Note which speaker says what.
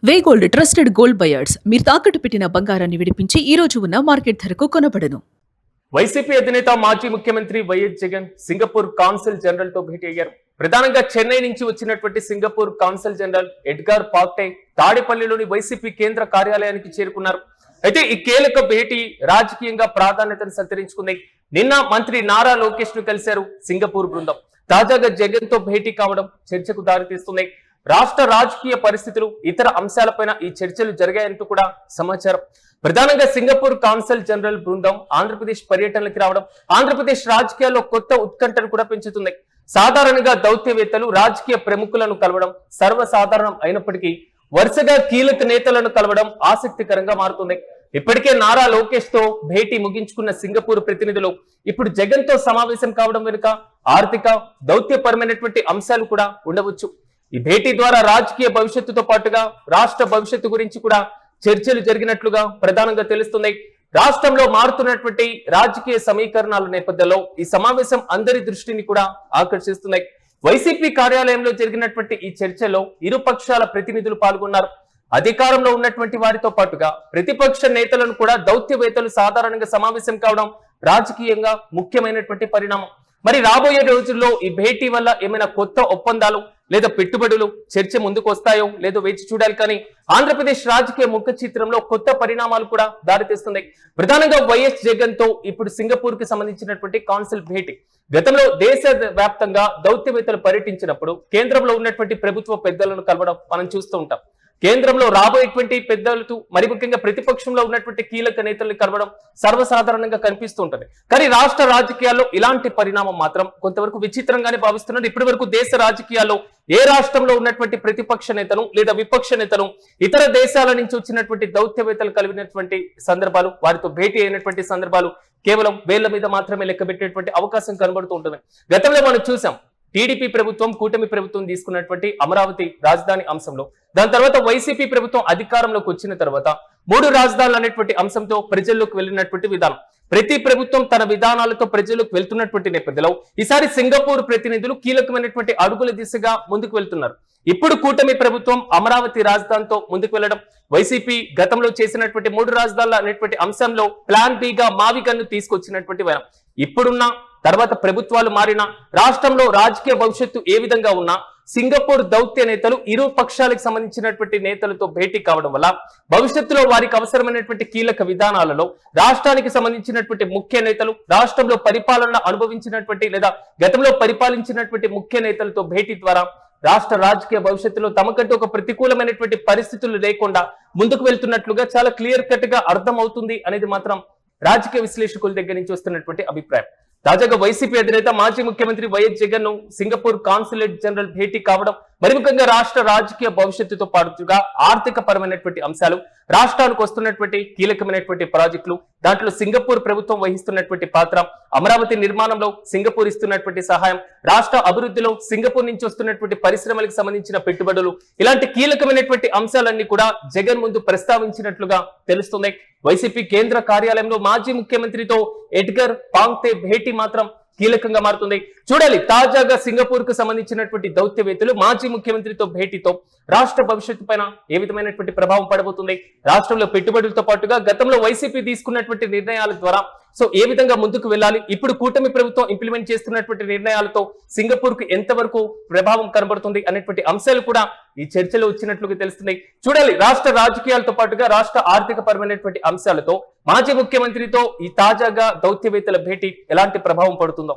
Speaker 1: వే gold trusted gold buyers మీరు తాకట్టు పెట్టిన బంగారాన్ని విడిపించి ఈ రోజు ఉన్న మార్కెట్ ధరకు కొనబడను.
Speaker 2: వైసీపీ అధినేత మాజీ ముఖ్యమంత్రి YS Jagan Singapore consul general తో భేటీ అయ్యారు. ప్రధానంగా చెన్నై నుంచి వచ్చినటువంటి సింగపూర్ కాన్సుల్ జనరల్ ఎడ్గార్ పాక్టే తాడేపల్లిలోని వైసీపీ కేంద్ర కార్యాలయానికి చేరుకున్నారు. అయితే ఈ కీలక భేటీ రాజకీయంగా ప్రాధాన్యతను సంతరించుకుంది. నిన్న మంత్రి నారా లోకేష్ ను కలిశారు సింగపూర్ బృందం. తాజాగా జగన్ తో భేటీ కావడం చర్చకు దారితీస్తున్నాయి. రాష్ట్ర రాజకీయ పరిస్థితులు ఇతర అంశాలపైన ఈ చర్చలు జరిగాయంటూ కూడా సమాచారం. ప్రధానంగా సింగపూర్ కాన్సల్ జనరల్ బృందం ఆంధ్రప్రదేశ్ పర్యటనలకు రావడం ఆంధ్రప్రదేశ్ రాజకీయాల్లో కొత్త ఉత్కంఠను కూడా పెంచుతుంది. సాధారణంగా దౌత్యవేత్తలు రాజకీయ ప్రముఖులను కలవడం సర్వసాధారణం అయినప్పటికీ వరుసగా కీలక నేతలను కలవడం ఆసక్తికరంగా మారుతుంది. ఇప్పటికే నారా లోకేష్ తో భేటీ ముగించుకున్న సింగపూర్ ప్రతినిధులు ఇప్పుడు జగన్ తో సమావేశం కావడం వెనుక ఆర్థిక దౌత్యపరమైనటువంటి అంశాలు కూడా ఉండవచ్చు. ఈ భేటీ ద్వారా రాజకీయ భవిష్యత్తుతో పాటుగా రాష్ట్ర భవిష్యత్తు గురించి కూడా చర్చలు జరిగినట్లుగా ప్రధానంగా తెలుస్తుంది. రాష్ట్రంలో మారుతున్నటువంటి రాజకీయ సమీకరణాల నేపథ్యంలో ఈ సమావేశం అందరి దృష్టిని కూడా ఆకర్షిస్తున్నాయి. వైసీపీ కార్యాలయంలో జరిగినటువంటి ఈ చర్చలో ఇరు పక్షాల ప్రతినిధులు పాల్గొన్నారు. అధికారంలో ఉన్నటువంటి వారితో పాటుగా ప్రతిపక్ష నేతలను కూడా దౌత్యవేత్తలు సాధారణంగా సమావేశం కావడం రాజకీయంగా ముఖ్యమైనటువంటి పరిణామం. మరి రాబోయే రోజుల్లో ఈ భేటీ వల్ల ఏమైనా కొత్త ఒప్పందాలు లేదా పెట్టుబడులు చర్చ ముందుకు వస్తాయో లేదో వేచి చూడాలి. కానీ ఆంధ్రప్రదేశ్ రాజకీయ ముఖ చిత్రంలో కొత్త పరిణామాలు కూడా దారితీస్తున్నాయి. ప్రధానంగా వైఎస్ జగన్ తో ఇప్పుడు సింగపూర్ కి సంబంధించినటువంటి కాన్సుల్ భేటీ. గతంలో దేశ వ్యాప్తంగా దౌత్యవేత్తలు పర్యటించినప్పుడు కేంద్రంలో ఉన్నటువంటి ప్రభుత్వ పెద్దలను కలవడం మనం చూస్తూ ఉంటాం. కేంద్రంలో రాబోయేటువంటి పెద్దలతో మరి ముఖ్యంగా ప్రతిపక్షంలో ఉన్నటువంటి కీలక నేతల్ని కలవడం సర్వసాధారణంగా కనిపిస్తూ ఉంటుంది. కానీ రాష్ట్ర రాజకీయాల్లో ఇలాంటి పరిణామం మాత్రం కొంతవరకు విచిత్రంగానే భావిస్తున్నారు. ఇప్పటి వరకు దేశ రాజకీయాల్లో ఏ రాష్ట్రంలో ఉన్నటువంటి ప్రతిపక్ష నేతను లేదా విపక్ష నేతను ఇతర దేశాల నుంచి వచ్చినటువంటి దౌత్యవేత్తలు కలిగినటువంటి సందర్భాలు, వారితో భేటీ అయినటువంటి సందర్భాలు కేవలం వేళ్ల మీద మాత్రమే లెక్కబెట్టేటువంటి అవకాశం కనబడుతూ ఉంటుంది. గతంలో మనం చూసాం టీడీపీ ప్రభుత్వం కూటమి ప్రభుత్వం తీసుకున్నటువంటి అమరావతి రాజధాని అంశంలో, దాని తర్వాత వైసీపీ ప్రభుత్వం అధికారంలోకి వచ్చిన తర్వాత 3 రాజధానులు అనేటువంటి అంశంతో ప్రజల్లోకి వెళ్ళినటువంటి విధానం. ప్రతి ప్రభుత్వం తన విధానాలతో ప్రజల్లోకి వెళ్తున్నటువంటి నేపథ్యంలో ఈసారి సింగపూర్ ప్రతినిధులు కీలకమైనటువంటి అడుగుల దిశగా ముందుకు వెళ్తున్నారు. ఇప్పుడు కూటమి ప్రభుత్వం అమరావతి రాజధానితో ముందుకు వెళ్లడం, వైసీపీ గతంలో చేసినటువంటి 3 రాజధానులు అనేటువంటి అంశంలో ప్లాన్ బిగా మావిగన్ను తీసుకొచ్చినటువంటి వైనం. ఇప్పుడున్న తర్వాత ప్రభుత్వాలు మారిన రాష్ట్రంలో రాజకీయ భవిష్యత్తు ఏ విధంగా ఉన్నా సింగపూర్ దౌత్య నేతలు ఇరు పక్షాలకు సంబంధించినటువంటి నేతలతో భేటీ కావడం వల్ల భవిష్యత్తులో వారికి అవసరమైనటువంటి కీలక విధానాలలో రాష్ట్రానికి సంబంధించినటువంటి ముఖ్య నేతలు, రాష్ట్రంలో పరిపాలన అనుభవించినటువంటి లేదా గతంలో పరిపాలించినటువంటి ముఖ్య నేతలతో భేటీ ద్వారా రాష్ట్ర రాజకీయ భవిష్యత్తులో తమకంటూ ఒక ప్రతికూలమైనటువంటి పరిస్థితులు లేకుండా ముందుకు వెళ్తున్నట్లుగా చాలా క్లియర్ కట్ గా అర్థం అవుతుంది అనేది మాత్రం రాజకీయ విశ్లేషకుల దగ్గర నుంచి వస్తున్నటువంటి అభిప్రాయం. తాజాగా వైసీపీ అధినేత మాజీ ముఖ్యమంత్రి వైఎస్ జగన్ ను సింగపూర్ కాన్సులేట్ జనరల్ భేటీ కావడం మరి ముఖ్యంగా రాష్ట్ర రాజకీయ భవిష్యత్తుతో పాటుగా ఆర్థిక పరమైనటువంటి అంశాలు, రాష్ట్రానికి వస్తున్నటువంటి కీలకమైనటువంటి ప్రాజెక్టులు, దాంట్లో సింగపూర్ ప్రభుత్వం వహిస్తున్నటువంటి పాత్ర, అమరావతి నిర్మాణంలో సింగపూర్ ఇస్తున్నటువంటి సహాయం, రాష్ట్ర అభివృద్ధిలో సింగపూర్ నుంచి వస్తున్నటువంటి పరిశ్రమలకు సంబంధించిన పెట్టుబడులు, ఇలాంటి కీలకమైనటువంటి అంశాలన్నీ కూడా జగన్ ముందు ప్రస్తావించినట్లుగా తెలుస్తుంది. వైసీపీ కేంద్ర కార్యాలయంలో మాజీ ముఖ్యమంత్రితో ఎడ్గర్ పాంగ్తే భేటీ మాత్రం కీలకంగా మారుతుంది. చూడాలి తాజాగా సింగపూర్ కు సంబంధించినటువంటి దౌత్యవేత్తలు మాజీ ముఖ్యమంత్రితో భేటీతో రాష్ట్ర భవిష్యత్తు పైన ఏ విధమైనటువంటి ప్రభావం పడబోతుంది, రాష్ట్రంలో పెట్టుబడులతో పాటుగా గతంలో వైసీపీ తీసుకున్నటువంటి నిర్ణయాల ద్వారా ఏ విధంగా ముందుకు వెళ్ళాలి, ఇప్పుడు కూటమి ప్రభుత్వం ఇంప్లిమెంట్ చేస్తున్నటువంటి నిర్ణయాలతో సింగపూర్ కు ఎంతవరకు ప్రభావం కనబడుతుంది అనేటువంటి అంశాలు కూడా ఈ చర్చలో వచ్చినట్లుగా తెలుస్తున్నాయి. చూడాలి రాష్ట్ర రాజకీయాలతో పాటుగా రాష్ట్ర ఆర్థిక పరమైనటువంటి అంశాలతో మాజీ ముఖ్యమంత్రితో ఈ తాజాగా దౌత్యవేత్తల భేటీ ఎలాంటి ప్రభావం పడుతుందో.